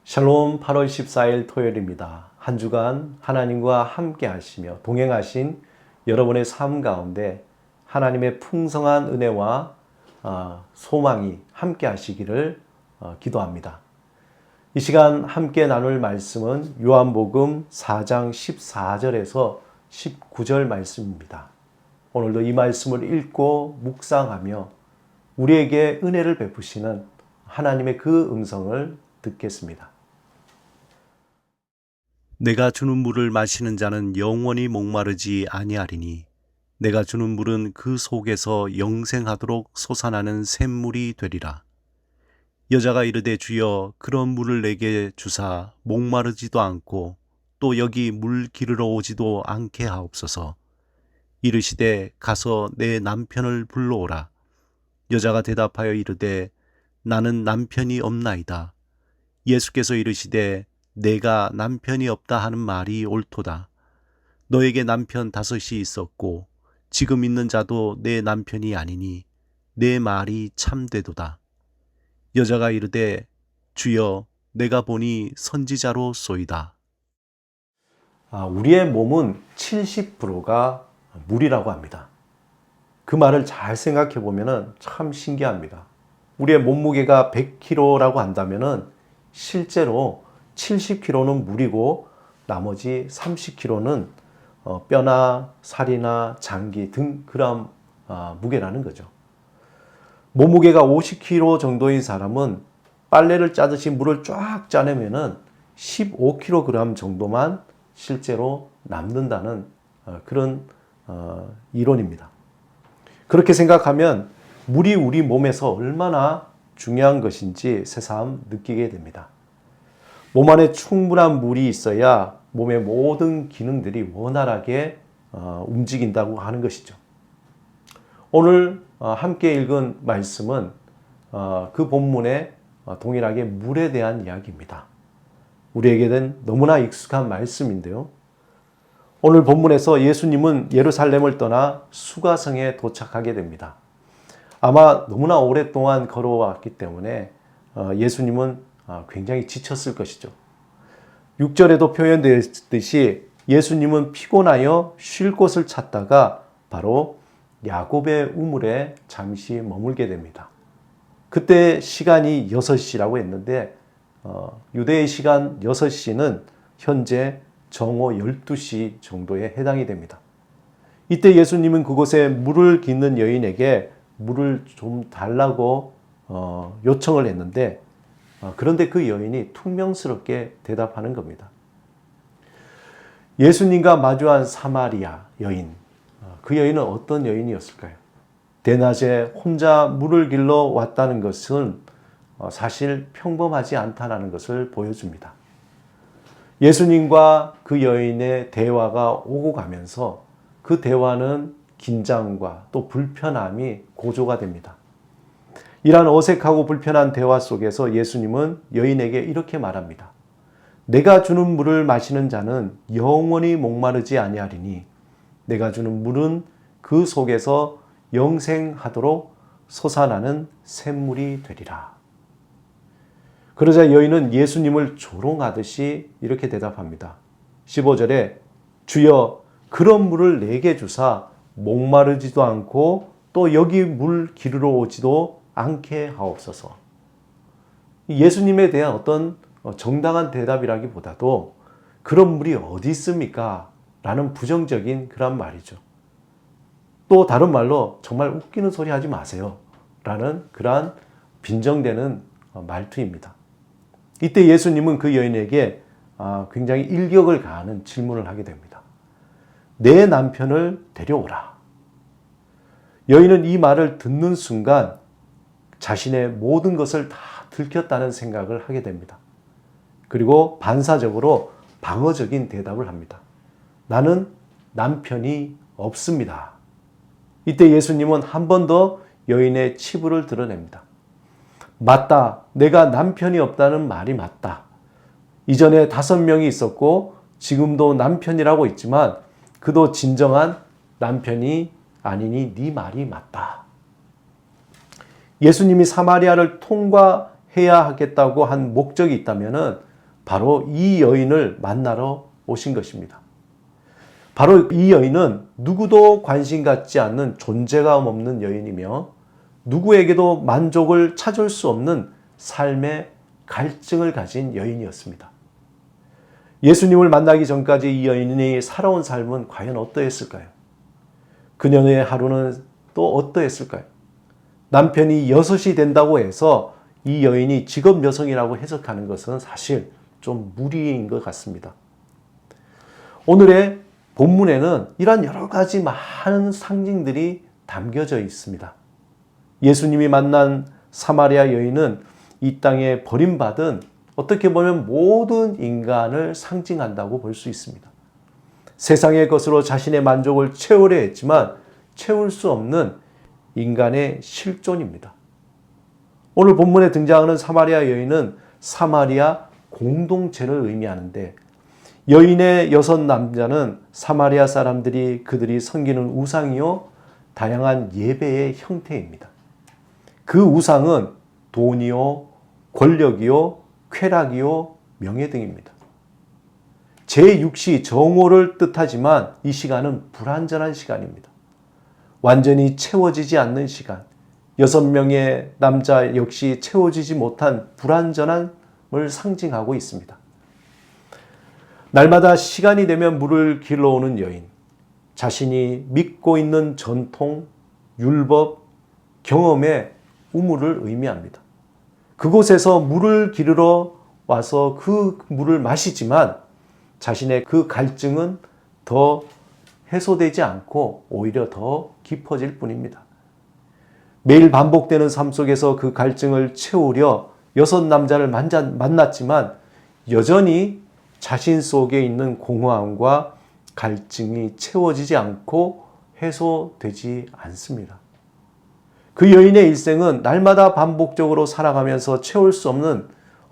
샬롬 8월 14일 토요일입니다. 한 주간 하나님과 함께 하시며 동행하신 여러분의 삶 가운데 하나님의 풍성한 은혜와 소망이 함께 하시기를 기도합니다. 이 시간 함께 나눌 말씀은 요한복음 4장 14절에서 19절 말씀입니다. 오늘도 이 말씀을 읽고 묵상하며 우리에게 은혜를 베푸시는 하나님의 그 음성을 듣겠습니다. 내가 주는 물을 마시는 자는 영원히 목마르지 아니하리니 내가 주는 물은 그 속에서 영생하도록 솟아나는 샘물이 되리라. 여자가 이르되 주여 그런 물을 내게 주사 목마르지도 않고 또 여기 물 기르러 오지도 않게 하옵소서. 이르시되 가서 내 남편을 불러오라. 여자가 대답하여 이르되 나는 남편이 없나이다. 예수께서 이르시되 내가 남편이 없다 하는 말이 옳도다. 너에게 남편 5이 있었고 지금 있는 자도 내 남편이 아니니 내 말이 참되도다. 여자가 이르되 주여 내가 보니 선지자로 쏘이다. 우리의 몸은 70%가 물이라고 합니다. 그 말을 잘 생각해 보면 참 신기합니다. 우리의 몸무게가 100kg라고 한다면 실제로 70kg는 물이고 나머지 30kg는 뼈나 살이나 장기 등 그런 무게라는 거죠. 몸무게가 50kg 정도인 사람은 빨래를 짜듯이 물을 쫙 짜내면 15kg 정도만 실제로 남는다는 그런 이론입니다. 그렇게 생각하면 물이 우리 몸에서 얼마나 중요한 것인지 새삼 느끼게 됩니다. 몸 안에 충분한 물이 있어야 몸의 모든 기능들이 원활하게 움직인다고 하는 것이죠. 오늘 함께 읽은 말씀은 그 본문에 동일하게 물에 대한 이야기입니다. 우리에게는 너무나 익숙한 말씀인데요. 오늘 본문에서 예수님은 예루살렘을 떠나 수가성에 도착하게 됩니다. 아마 너무나 오랫동안 걸어왔기 때문에 예수님은 굉장히 지쳤을 것이죠. 6절에도 표현되었듯이 예수님은 피곤하여 쉴 곳을 찾다가 바로 야곱의 우물에 잠시 머물게 됩니다. 그때 시간이 6시라고 했는데 유대의 시간 6시는 현재 정오 12시 정도에 해당이 됩니다. 이때 예수님은 그곳에 물을 깃는 여인에게 물을 좀 달라고 요청을 했는데 그런데 그 여인이 퉁명스럽게 대답하는 겁니다. 예수님과 마주한 사마리아 여인, 그 여인은 어떤 여인이었을까요? 대낮에 혼자 물을 길러 왔다는 것은 사실 평범하지 않다는 것을 보여줍니다. 예수님과 그 여인의 대화가 오고 가면서 그 대화는 긴장과 또 불편함이 고조가 됩니다. 이러한 어색하고 불편한 대화 속에서 예수님은 여인에게 이렇게 말합니다. 내가 주는 물을 마시는 자는 영원히 목마르지 아니하리니 내가 주는 물은 그 속에서 영생하도록 솟아나는 샘물이 되리라. 그러자 여인은 예수님을 조롱하듯이 이렇게 대답합니다. 15절에 주여 그런 물을 내게 주사 목마르지도 않고 또 여기 물 기르러 오지도 않게 하옵소서. 예수님에 대한 어떤 정당한 대답이라기보다도 그런 물이 어디 있습니까? 라는 부정적인 그런 말이죠. 또 다른 말로 정말 웃기는 소리 하지 마세요. 라는 그러한 빈정대는 말투입니다. 이때 예수님은 그 여인에게 굉장히 일격을 가하는 질문을 하게 됩니다. 내 남편을 데려오라. 여인은 이 말을 듣는 순간 자신의 모든 것을 다 들켰다는 생각을 하게 됩니다. 그리고 반사적으로 방어적인 대답을 합니다. 나는 남편이 없습니다. 이때 예수님은 한 번 더 여인의 치부를 드러냅니다. 맞다. 내가 남편이 없다는 말이 맞다. 이전에 5명이 있었고 지금도 남편이라고 있지만 그도 진정한 남편이 아니니 네 말이 맞다. 예수님이 사마리아를 통과해야 하겠다고 한 목적이 있다면 바로 이 여인을 만나러 오신 것입니다. 바로 이 여인은 누구도 관심 갖지 않는 존재감 없는 여인이며 누구에게도 만족을 찾을 수 없는 삶의 갈증을 가진 여인이었습니다. 예수님을 만나기 전까지 이 여인이 살아온 삶은 과연 어떠했을까요? 그녀의 하루는 또 어떠했을까요? 남편이 여섯이 된다고 해서 이 여인이 직업 여성이라고 해석하는 것은 사실 좀 무리인 것 같습니다. 오늘의 본문에는 이러한 여러 가지 많은 상징들이 담겨져 있습니다. 예수님이 만난 사마리아 여인은 이 땅에 버림받은 어떻게 보면 모든 인간을 상징한다고 볼 수 있습니다. 세상의 것으로 자신의 만족을 채우려 했지만 채울 수 없는 인간의 실존입니다. 오늘 본문에 등장하는 사마리아 여인은 사마리아 공동체를 의미하는데 여인의 여섯 남자는 사마리아 사람들이 그들이 섬기는 우상이요 다양한 예배의 형태입니다. 그 우상은 돈이요 권력이요 쾌락이요 명예 등입니다. 제6시 정오를 뜻하지만 이 시간은 불완전한 시간입니다. 완전히 채워지지 않는 시간, 6명의 남자 역시 채워지지 못한 불완전함을 상징하고 있습니다. 날마다 시간이 되면 물을 길러오는 여인, 자신이 믿고 있는 전통, 율법, 경험의 우물을 의미합니다. 그곳에서 물을 기르러 와서 그 물을 마시지만 자신의 그 갈증은 더 해소되지 않고 오히려 더 깊어질 뿐입니다. 매일 반복되는 삶 속에서 그 갈증을 채우려 여섯 남자를 만났지만 여전히 자신 속에 있는 공허함과 갈증이 채워지지 않고 해소되지 않습니다. 그 여인의 일생은 날마다 반복적으로 살아가면서 채울 수 없는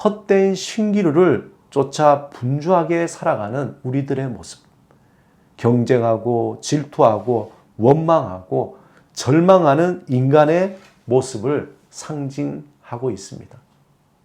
헛된 신기루를 쫓아 분주하게 살아가는 우리들의 모습. 경쟁하고 질투하고 원망하고 절망하는 인간의 모습을 상징하고 있습니다.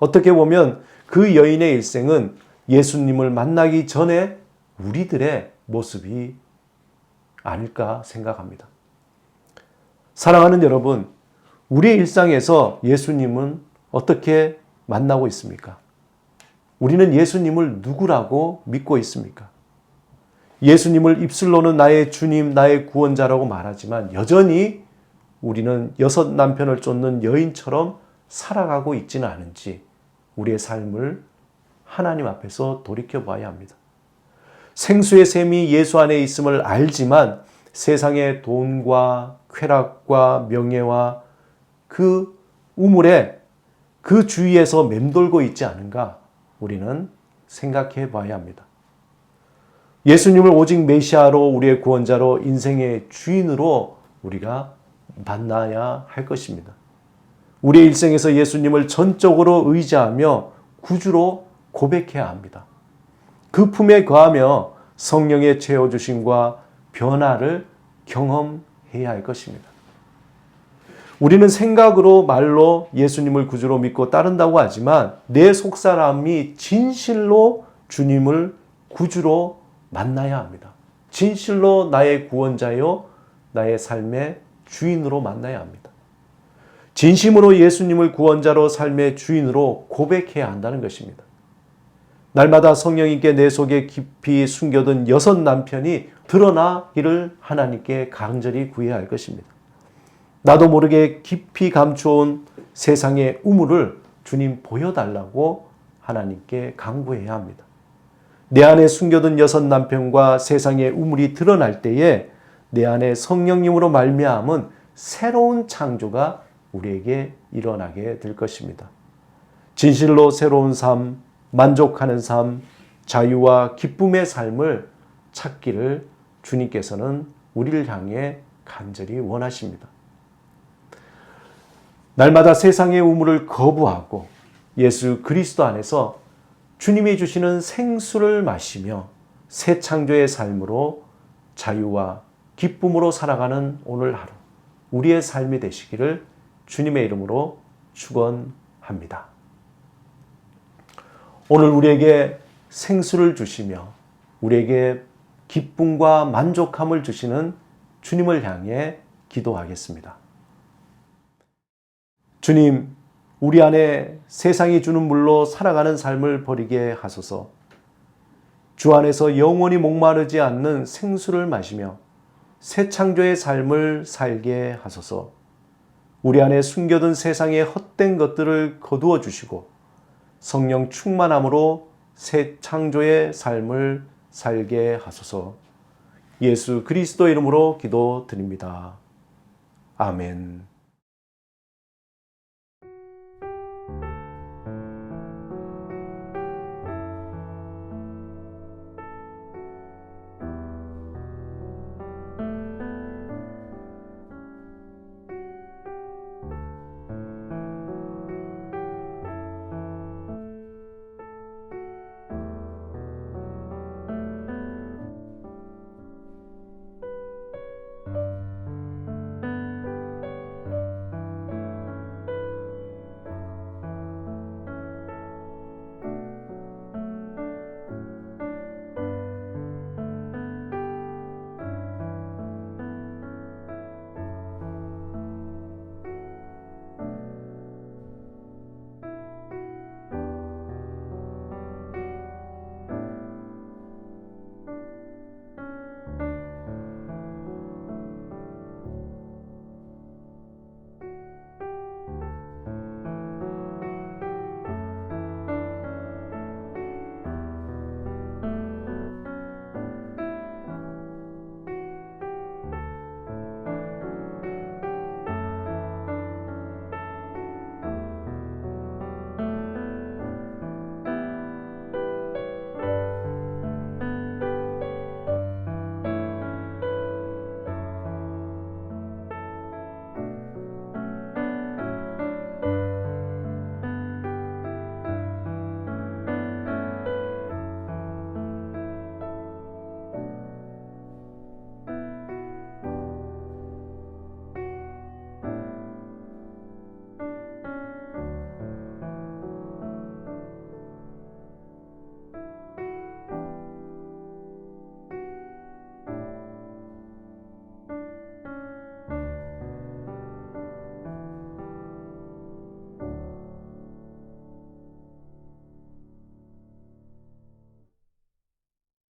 어떻게 보면 그 여인의 일생은 예수님을 만나기 전에 우리들의 모습이 아닐까 생각합니다. 사랑하는 여러분, 우리의 일상에서 예수님은 어떻게 만나고 있습니까? 우리는 예수님을 누구라고 믿고 있습니까? 예수님을 입술로는 나의 주님, 나의 구원자라고 말하지만 여전히 우리는 여섯 남편을 쫓는 여인처럼 살아가고 있지는 않은지 우리의 삶을 하나님 앞에서 돌이켜봐야 합니다. 생수의 샘이 예수 안에 있음을 알지만 세상의 돈과 쾌락과 명예와 그 우물에 그 주위에서 맴돌고 있지 않은가 우리는 생각해 봐야 합니다. 예수님을 오직 메시아로 우리의 구원자로 인생의 주인으로 우리가 만나야 할 것입니다. 우리의 일생에서 예수님을 전적으로 의지하며 구주로 고백해야 합니다. 그 품에 거하며 성령의 채워주심과 변화를 경험해야 할 것입니다. 우리는 생각으로 말로 예수님을 구주로 믿고 따른다고 하지만 내 속사람이 진실로 주님을 구주로 만나야 합니다. 진실로 나의 구원자요 나의 삶의 주인으로 만나야 합니다. 진심으로 예수님을 구원자로 삶의 주인으로 고백해야 한다는 것입니다. 날마다 성령님께 내 속에 깊이 숨겨둔 여섯 남편이 드러나기를 하나님께 간절히 구해야 할 것입니다. 나도 모르게 깊이 감추어온 세상의 우물을 주님 보여달라고 하나님께 간구해야 합니다. 내 안에 숨겨둔 여섯 남편과 세상의 우물이 드러날 때에 내 안에 성령님으로 말미암은 새로운 창조가 우리에게 일어나게 될 것입니다. 진실로 새로운 삶, 만족하는 삶, 자유와 기쁨의 삶을 찾기를 주님께서는 우리를 향해 간절히 원하십니다. 날마다 세상의 우물을 거부하고 예수 그리스도 안에서 주님이 주시는 생수를 마시며 새 창조의 삶으로 자유와 기쁨으로 살아가는 오늘 하루 우리의 삶이 되시기를 주님의 이름으로 축원합니다. 오늘 우리에게 생수를 주시며 우리에게 기쁨과 만족함을 주시는 주님을 향해 기도하겠습니다. 주님, 우리 안에 세상이 주는 물로 살아가는 삶을 버리게 하소서. 주 안에서 영원히 목마르지 않는 생수를 마시며 새 창조의 삶을 살게 하소서. 우리 안에 숨겨둔 세상의 헛된 것들을 거두어 주시고 성령 충만함으로 새 창조의 삶을 살게 하소서. 예수 그리스도 이름으로 기도드립니다. 아멘.